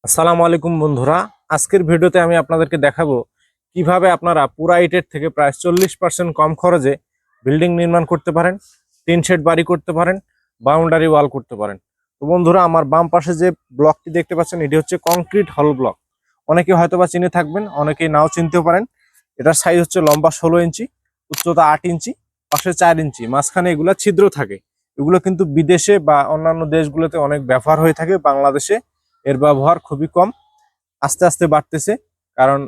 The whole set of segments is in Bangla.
আসসালামু আলাইকুম বন্ধুরা। আজকের ভিডিওতে আমি আপনাদেরকে দেখাবো কিভাবে আপনারা পুরা ইটের থেকে প্রায় 40% কম খরচে বিল্ডিং নির্মাণ করতে পারেন, টিন শেড বাড়ি করতে পারেন, বাউন্ডারি ওয়াল করতে পারেন। তো বন্ধুরা, আমার বাম পাশে যে ব্লকটি দেখতে পাচ্ছেন এটি হচ্ছে কংক্রিট হল ব্লক। অনেকে হয়তোবা চিনে থাকবেন, অনেকেই নাও চিনতেও পারেন। এটার সাইজ হচ্ছে লম্বা 16 ইঞ্চি, উচ্চতা 8 ইঞ্চি, পাশে 4 ইঞ্চি, মাঝখানে এগুলা ছিদ্র থাকে। এগুলো কিন্তু বিদেশে বা অন্যান্য দেশগুলোতে অনেক ব্যবহার হয়ে থাকে। বাংলাদেশে এর ব্যবহার খুবই কম, আস্তে আস্তে বাড়তেছে। কারণ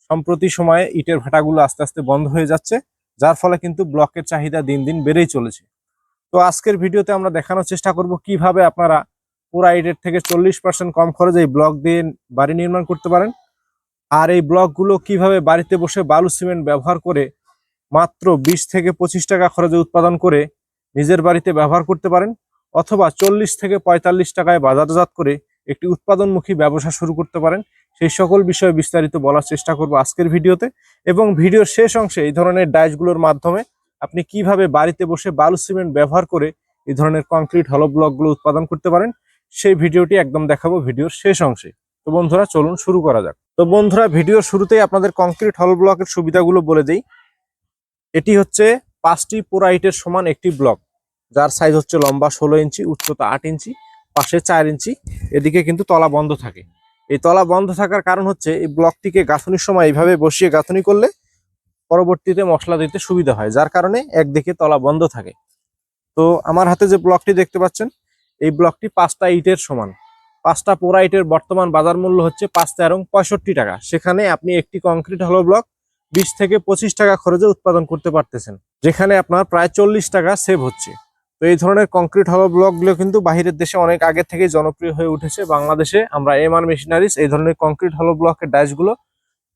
সম্প্রতি সময়ে ইটের ভাটাগুলো আস্তে আস্তে বন্ধ হয়ে যাচ্ছে, যার ফলে কিন্তু ব্লকের চাহিদা দিন দিন বেড়েই চলেছে। তো আজকের ভিডিওতে আমরা দেখানোর চেষ্টা করব কিভাবে আপনারা পুরা ইটের থেকে 40% কম খরচে এই ব্লক দিয়ে বাড়ি নির্মাণ করতে পারেন। আর এই ব্লকগুলো কিভাবে বাড়িতে বসে বালু সিমেন্ট ব্যবহার করে মাত্র 20 থেকে 25 টাকা খরচে উৎপাদন করে নিজের বাড়িতে ব্যবহার করতে পারেন, অথবা 40 থেকে 45 টাকায় বাজারজাত করে একটি উৎপাদনমুখী ব্যবসা শুরু করতে পারেন। সেই সকল বিষয়ে বিস্তারিত বলার চেষ্টা করব আজকের ভিডিওতে। এবং ভিডিওর শেষ অংশে এই ধরনের ডাইসগুলোর মাধ্যমে আপনি কিভাবে বাড়িতে বসে বালু সিমেন্ট ব্যবহার করে এই ধরনের কংক্রিট হলো ব্লকগুলো উৎপাদন করতে পারেন, সেই ভিডিওটি একদম দেখাবো ভিডিওর শেষ অংশে। তো বন্ধুরা, চলুন শুরু করা যাক। তো বন্ধুরা, ভিডিওর শুরুতেই আপনাদের কংক্রিট হল ব্লকের সুবিধাগুলো বলে দেই। এটি হচ্ছে 5টি পুরা ইটের সমান একটি ব্লক, যার সাইজ হচ্ছে লম্বা 16 ইঞ্চি, উচ্চতা 8 ইঞ্চি, পাশে 4 ইঞ্চি। এদিকে কিন্তু তলা বন্ধ থাকে। এই তলা বন্ধ থাকার কারণ হচ্ছে এই ব্লকটিকে গাঁথনির সময় এইভাবে বসিয়ে গাঁথনি করলে পরবর্তীতে মশলা দিতে সুবিধা হয়, যার কারণে একদিকে তলা বন্ধ থাকে। তো আমার হাতে যে ব্লকটি দেখতে পাচ্ছেন, এই ব্লকটি 5টা ইটের সমান। 5টা পুরা ইটের বর্তমান বাজার মূল্য হচ্ছে 5 65 টাকা। সেখানে আপনি একটি কংক্রিট হলো ব্লক 20 থেকে 25 টাকা খরচে উৎপাদন করতে পারতেছেন, যেখানে আপনার প্রায় 40 টাকা সেভ হচ্ছে। তো এই ধরনের কংক্রিট হলো ব্লকগুলো কিন্তু বাহিরের দেশে অনেক আগে থেকে জনপ্রিয় হয়ে উঠেছে। বাংলাদেশে আমরা এমআর মেশিনারিজ এই ধরনের কংক্রিট হলো ব্লকের ডাইসগুলো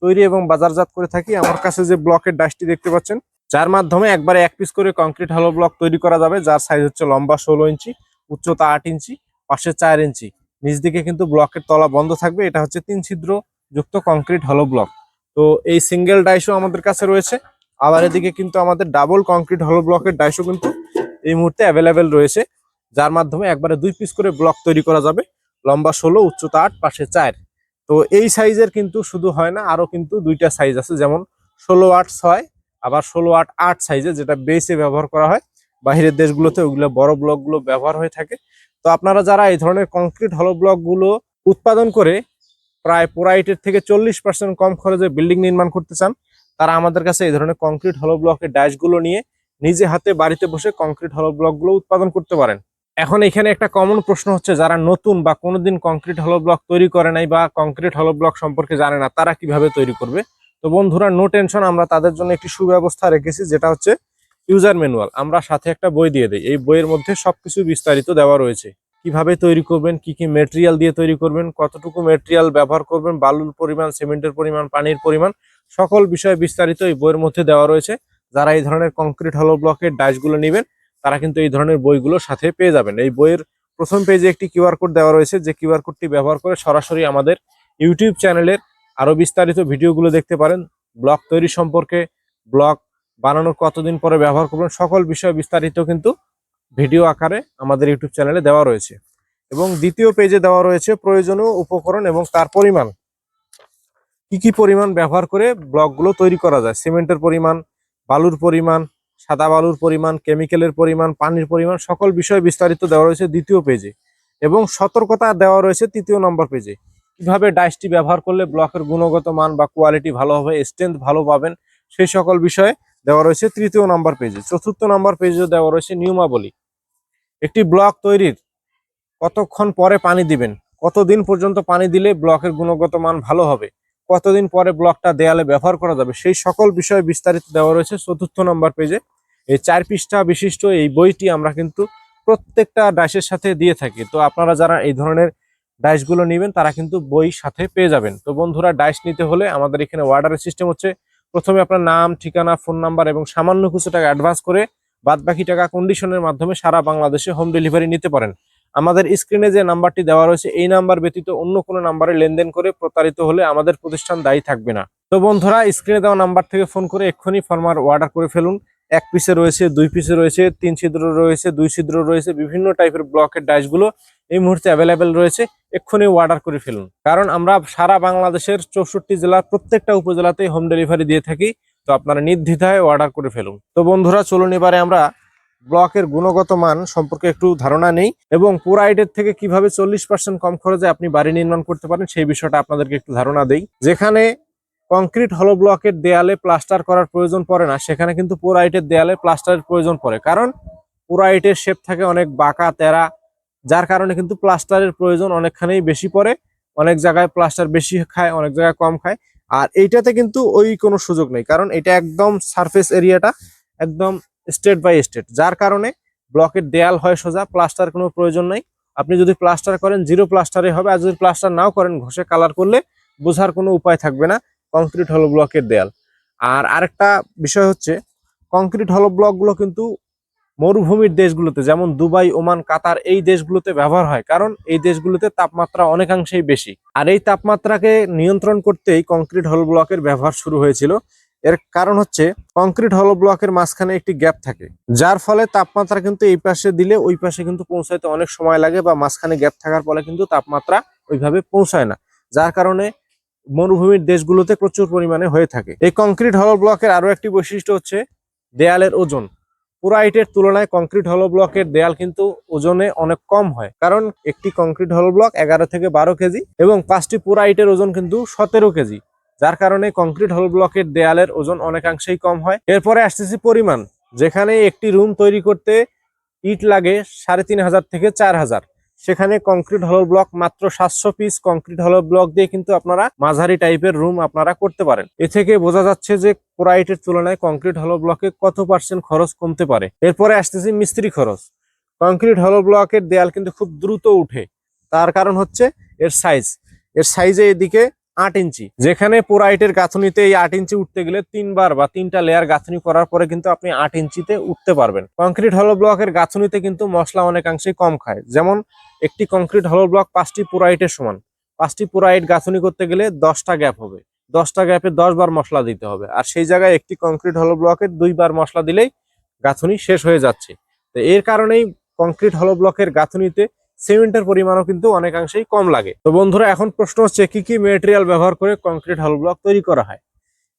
তৈরি এবং বাজারজাত করে থাকি। আমার কাছে যে ব্লকের ডাইসটি দেখতে পাচ্ছেন, যার মাধ্যমে একবারে 1 পিস করে কংক্রিট হলো ব্লক তৈরি করা যাবে, যার সাইজ হচ্ছে লম্বা 16 ইঞ্চি, উচ্চতা 8 ইঞ্চি, পাশে 4 ইঞ্চি। নিচ দিকে কিন্তু ব্লকের তলা বন্ধ থাকবে। এটা হচ্ছে 3 ছিদ্র যুক্ত কংক্রিট হলো ব্লক। তো এই সিঙ্গেল ডাইসও আমাদের কাছে রয়েছে। আবার এদিকে কিন্তু আমাদের ডাবল কংক্রিট হলো ব্লকের ডাইসও কিন্তু এই মুহূর্তে অ্যাভেলেবেল রয়েছে, যার মাধ্যমে একবারে 2 পিস করে ব্লক তৈরি করা যাবে। লম্বা 16, উচ্চতা 8, পাশে 4। তো এই সাইজের কিন্তু শুধু হয় না, আরো কিন্তু 2টা সাইজ আছে, যেমন 16-8-6, আবার 16-8-8 সাইজে, যেটা বেসে ব্যবহার করা হয়। বাহিরের দেশগুলোতে ওইগুলো বড় ব্লকগুলো ব্যবহার হয়ে থাকে। তো আপনারা যারা এই ধরনের কংক্রিট হলো ব্লকগুলো উৎপাদন করে প্রায় পুরা ইটের থেকে 40% কম খরচে বিল্ডিং নির্মাণ করতে চান, তারা আমাদের কাছে এই ধরনের কংক্রিট হলো ব্লকের ডাইসগুলো নিয়ে নিজে হাতে বাড়িতে বসে কংক্রিট হলো ব্লকগুলো উৎপাদন করতে পারেন। এখন এখানে একটা কমন প্রশ্ন হচ্ছে, যারা নতুন বা কোনোদিন কংক্রিট হলো ব্লক তৈরি করে নাই বা কংক্রিট হলো ব্লক সম্পর্কে জানে না, তারা কিভাবে তৈরি করবে? তো বন্ধুরা, নো টেনশন, আমরা তাদের জন্য একটি সুব্যবস্থা রেখেছি, যেটা হচ্ছে ইউজার ম্যানুয়াল। আমরা সাথে একটা বই দিয়ে দিই। এই বইয়ের মধ্যে সবকিছু বিস্তারিত দেওয়া রয়েছে। কিভাবে তৈরি করবেন, কি কি মেটেরিয়াল দিয়ে তৈরি করবেন, কতটুকু মেটেরিয়াল ব্যবহার করবেন, বালুর পরিমাণ, সিমেন্টের পরিমাণ, পানির পরিমাণ, সকল বিষয়ে বিস্তারিত এই বইয়ের মধ্যে দেওয়া রয়েছে। যারা এই ধরনের কংক্রিট হলো ব্লকের ডাইসগুলো নেবেন, তারা কিন্তু এই ধরনের বইগুলো সাথে পেয়ে যাবেন। এই বইয়ের প্রথম পেজে একটি কিউআর কোড দেওয়া রয়েছে, যে কিউআর কোডটি ব্যবহার করে সরাসরি আমাদের ইউটিউব চ্যানেলের আরো বিস্তারিত ভিডিওগুলো দেখতে পারেন। ব্লক তৈরি সম্পর্কে, ব্লক বানানোর কতদিন পরে ব্যবহার করবেন, সকল বিষয় বিস্তারিত কিন্তু ভিডিও আকারে আমাদের ইউটিউব চ্যানেলে দেওয়া রয়েছে। এবং দ্বিতীয় পেজে দেওয়া রয়েছে প্রয়োজনীয় উপকরণ এবং তার পরিমাণ, কি কি পরিমাণ ব্যবহার করে ব্লকগুলো তৈরি করা যায়, সিমেন্টের পরিমাণ, বালুর পরিমাণ, সাদা বালুর পরিমাণ, কেমিক্যালের পরিমাণ, পানির পরিমাণ, সকল বিষয় বিস্তারিত দেওয়া রয়েছে দ্বিতীয় পেজে। এবং সতর্কতা দেওয়া রয়েছে 3য় নম্বর পেজে। কিভাবে ডাইসটি ব্যবহার করলে ব্লকের গুণগত মান বা কোয়ালিটি ভালো হবে, স্ট্রেংথ ভালো পাবেন, সেই সকল বিষয়ে দেওয়া রয়েছে 3য় নম্বর পেজে। 4র্থ নম্বর পেজে দেওয়া রয়েছে নিয়মাবলী। একটি ব্লক তৈরির কতক্ষণ পরে পানি দিবেন, কতদিন পর্যন্ত পানি দিলে ব্লকের গুণগত মান ভালো হবে, কতদিন পরে ব্লকটা দেয়ালে ব্যবহার করা যাবে, সেই সকল বিষয়ে বিস্তারিত দেওয়া রয়েছে 4র্থ নম্বর পেজে। এই 4 পৃষ্ঠা বিশিষ্ট এই বইটি আমরা কিন্তু প্রত্যেকটা ডাইসের সাথে দিয়ে থাকি। তো আপনারা যারা এই ধরনের ডাইসগুলো নেবেন, তারা কিন্তু বই সাথে পেয়ে যাবেন। তো বন্ধুরা, ডাইস নিতে হলে আমাদের এখানে অর্ডারের সিস্টেম হচ্ছে, প্রথমে আপনার নাম, ঠিকানা, ফোন নাম্বার এবং সামান্য কিছু টাকা অ্যাডভান্স করে বাদ বাকি টাকা কন্ডিশনের মাধ্যমে সারা বাংলাদেশে হোম ডেলিভারি নিতে পারেন। আমাদের স্ক্রিনে যে নাম্বারটি দেওয়া রয়েছে, এই নাম্বার ব্যতীত অন্য কোনো নাম্বারে লেনদেন করে প্রতারিত হলে আমাদের প্রতিষ্ঠান দায়ী থাকবে না। তো বন্ধুরা, স্ক্রিনে দেওয়া নাম্বার থেকে ফোন করে এক্ষুনি ফরমার অর্ডার করে ফেলুন এক পিসে রয়েছে, 2 পিসে রয়েছে, 3 ছিদ্র রয়েছে, 2 ছিদ্র রয়েছে, বিভিন্ন টাইপের ব্লকের ডাইসগুলো এই মুহূর্তে অ্যাভেলেবেল রয়েছে। এক্ষুনি অর্ডার করে ফেলুন, কারণ আমরা সারা বাংলাদেশের 64 জেলার প্রত্যেকটা উপজেলাতেই হোম ডেলিভারি দিয়ে থাকি। তো আপনারা নির্দ্বিধায় অর্ডার করে ফেলুন। তো বন্ধুরা চলুন এবারে আমরা ব্লকের গুণগত মান সম্পর্কে একটু ধারণা নেই এবং পুরাইটের থেকে কিভাবে 40% কম খরচে আপনি বাড়ি নির্মাণ করতে পারেন সেই বিষয়টা আপনাদেরকে একটু ধারণা দেই। যেখানে কংক্রিট হলো ব্লকের দেয়ালে প্লাস্টার করার প্রয়োজন পড়ে না, সেখানে কিন্তু পুরাইটের দেয়ালে প্লাস্টারের প্রয়োজন পড়ে, কারণ পুরাইটের শেপ থাকে অনেক বাঁকা তেরা, যার কারণে কিন্তু প্লাস্টারের প্রয়োজন অনেকখানি বেশি পড়ে। অনেক জায়গায় প্লাস্টার বেশি খায়, অনেক জায়গায় কম খায়। আর এইটাতে কিন্তু ওই কোনো সুযোগ নেই, কারণ এটা একদম সারফেস এরিয়াটা একদম স্টেট বাই স্টেট, যার কারণে ব্লকের দেয়াল হয় সোজা, প্লাস্টার কোনো প্রয়োজন নেই। আপনি যদি প্লাস্টার করেন 0 প্লাস্টারে হবে, আর যদি প্লাস্টার নাও করেন ঘষে কালার করলে বোঝার কোনো উপায় থাকবে না কংক্রিট হলো ব্লকের দেয়াল। আর আরেকটা বিষয় হচ্ছে, কংক্রিট হলো ব্লকগুলো কিন্তু মরুভূমির দেশগুলোতে যেমন দুবাই, ওমান, কাতার এই দেশগুলোতে ব্যবহার হয়, কারণ এই দেশগুলোতে তাপমাত্রা অনেকাংশেই বেশি। আর এই তাপমাত্রাকে নিয়ন্ত্রণ করতেই কংক্রিট হল ব্লকের ব্যবহার শুরু হয়েছিল। এর কারণ হচ্ছে কংক্রিট হল ব্লকের মাঝখানে একটি গ্যাপ থাকে, যার ফলে তাপমাত্রা কিন্তু এই পাশে দিলে ওই পাশে কিন্তু পৌঁছাইতে অনেক সময় লাগে, বা মাঝখানে গ্যাপ থাকার ফলে কিন্তু তাপমাত্রা ওইভাবে পৌঁছায় না, যার কারণে মরুভূমির দেশগুলোতে প্রচুর পরিমাণে হয়ে থাকে। এই কংক্রিট হল ব্লকের আরো একটি বৈশিষ্ট্য হচ্ছে দেয়ালের ওজন। পুরাইটের তুলনায় কংক্রিট হলো ব্লকের দেয়াল কিন্তু ওজনে অনেক কম হয়, কারণ একটি কংক্রিট হলো ব্লক 11 থেকে 12 কেজি এবং 5টি পুরাইটের ওজন কিন্তু 17 কেজি, যার কারণে কংক্রিট হলো ব্লকের দেয়ালের ওজন অনেকাংশেই কম হয়। এরপরে আসতেছি পরিমাণ, যেখানে একটি রুম তৈরি করতে ইট লাগে 3500 থেকে 4000, সেখানে কংক্রিট হলো ব্লক মাত্র 700 পিস কংক্রিট হলো ব্লক দিয়ে কিন্তু আপনারা মাঝারি টাইপের রুম আপনারা করতে পারেন। এ থেকে বোঝা যাচ্ছে যে পুরাইটের তুলনায় কংক্রিট হলো ব্লকে কত % খরচ কমতে পারে। এরপরে আসতেছি মিস্ত্রি খরচ। কংক্রিট হলো ব্লকের দেয়াল কিন্তু খুব দ্রুত উঠে, তার কারণ হচ্ছে এর সাইজে এদিকে 8 ইঞ্চি, যেখানে পুরাইটের গাঁথনিতে এই 8 ইঞ্চি উঠতে গেলে 3 বার বা 3টা লেয়ার গাঁথনি করার পরে কিন্তু আপনি 8 ইঞ্চিতে উঠতে পারবেন। কংক্রিট হলো ব্লকের গাঁথনিতে কিন্তু মশলা অনেকাংশেই কম খায়, যেমন একটি কংক্রিট হলো ব্লক 5টি পুরাইটের সমান। 5টি পুরাইট গাঁথনি করতে গেলে 10টা গ্যাপ হবে, 10টা গ্যাপে 10 বার মশলা দিতে হবে, আর সেই জায়গায় একটি কংক্রিট হলো ব্লকের 2 বার মশলা দিলেই গাঁথনি শেষ হয়ে যাচ্ছে। তো এর কারণেই কংক্রিট হলো ব্লকের গাঁথনিতে সিমেন্টের পরিমাণও কিন্তু অনেকাংশেই কম লাগে। তো বন্ধুরা এখন প্রশ্ন হচ্ছে কি কি মেটেরিয়াল ব্যবহার করে কংক্রিট হলো ব্লক তৈরি করা হয়।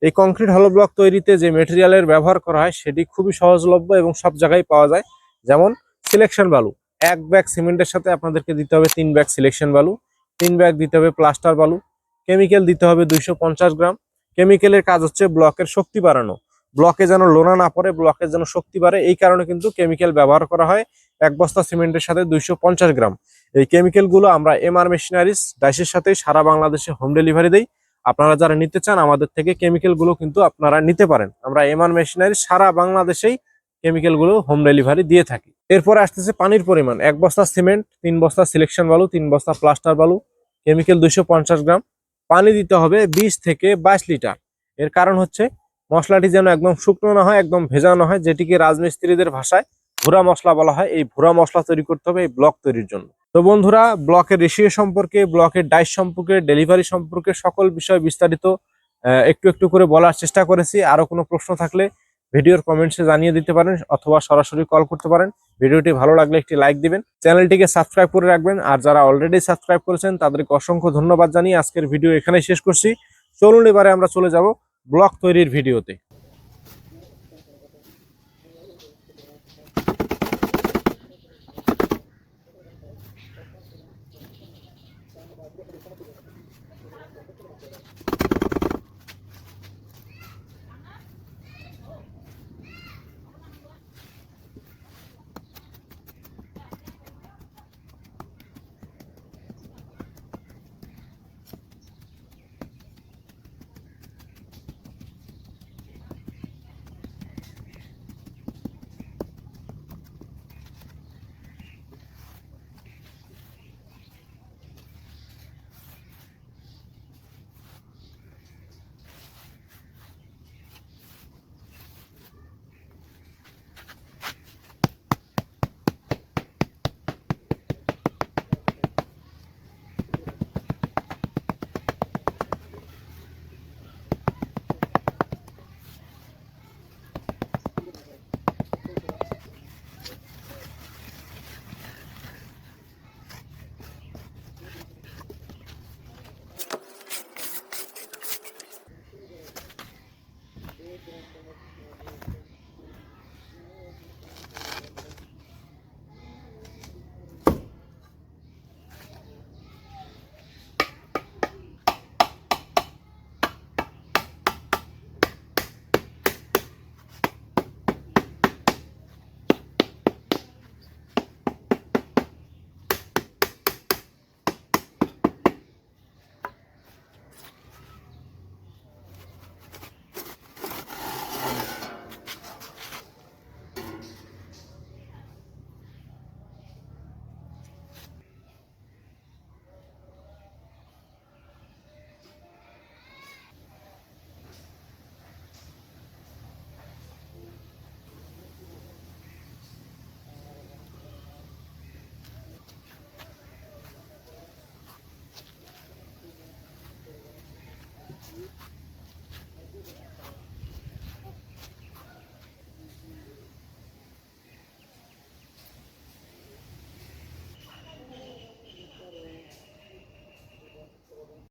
এই কংক্রিট হলো ব্লক তৈরিতে যে মেটেরিয়ালের ব্যবহার করা হয় সেটি খুবই সহজলভ্য এবং সব জায়গায় পাওয়া যায়। যেমন সিলেকশন বালু, 1 ব্যাগ সিমেন্টের সাথে আপনাদেরকে দিতে হবে 3 ব্যাগ সিলেকশন বালু, 3 ব্যাগ দিতে হবে প্লাস্টার বালু, কেমিক্যাল দিতে হবে 250 গ্রাম। কেমিক্যালের কাজ হচ্ছে ব্লকের শক্তি বাড়ানো, ব্লকে যেন লোনা না পড়ে, ব্লকের যেন শক্তি বাড়ে, এই কারণে কিন্তু কেমিক্যাল ব্যবহার করা হয়। 1 বস্তা সিমেন্টের সাথে 250 গ্রাম। এই কেমিক্যালগুলো আমরা এমআর মেশিনারিজ ডাইসের সাথে সারা বাংলাদেশে হোম ডেলিভারি দেই। আপনারা যারা নিতে চান আমাদের থেকে কেমিক্যালগুলো কিন্তু আপনারা নিতে পারেন। আমরা এমআর মেশিনারিজ সারা বাংলাদেশেই কেমিক্যালগুলো হোম ডেলিভারি দিয়ে থাকি। এরপরে আসতেছে পানির পরিমাণ। 1 বস্তা সিমেন্ট, 3 বস্তা সিলেকশন বালু, 3 বস্তা প্লাস্টার বালু, কেমিক্যাল 250 গ্রাম। পানি দিতে হবে 20 থেকে 22 লিটার। এর কারণ হচ্ছে মশলাটি যেন একদম শুকনো না হয়, একদম ভেজা না হয়, যেটিকে রাজমিস্ত্রিদের ভাষায় ভুরা মশলা বলা হয়। এই ভুরা মশলা তৈরি করতে হবে এই ব্লক তৈরির জন্য। তো বন্ধুরা, ব্লকের রেশিও সম্পর্কে, ব্লকের ডাইস সম্পর্কে, ডেলিভারি সম্পর্কে সকল বিষয় বিস্তারিত একটু একটু করে বলার চেষ্টা করেছি। আরো কোনো প্রশ্ন থাকলে ভিডিওর কমেন্টসে জানিয়ে দিতে পারেন অথবা সরাসরি কল করতে পারেন। ভিডিওটি ভালো লাগলে একটি লাইক দিবেন, চ্যানেলটিকে সাবস্ক্রাইব করে রাখবেন। আর যারা অলরেডি সাবস্ক্রাইব করেছেন তাদেরকে অসংখ্য ধন্যবাদ জানিয়ে আজকের ভিডিও এখানেই শেষ করছি। চলুন এবারে আমরা চলে যাব ব্লক তৈরির ভিডিওতে।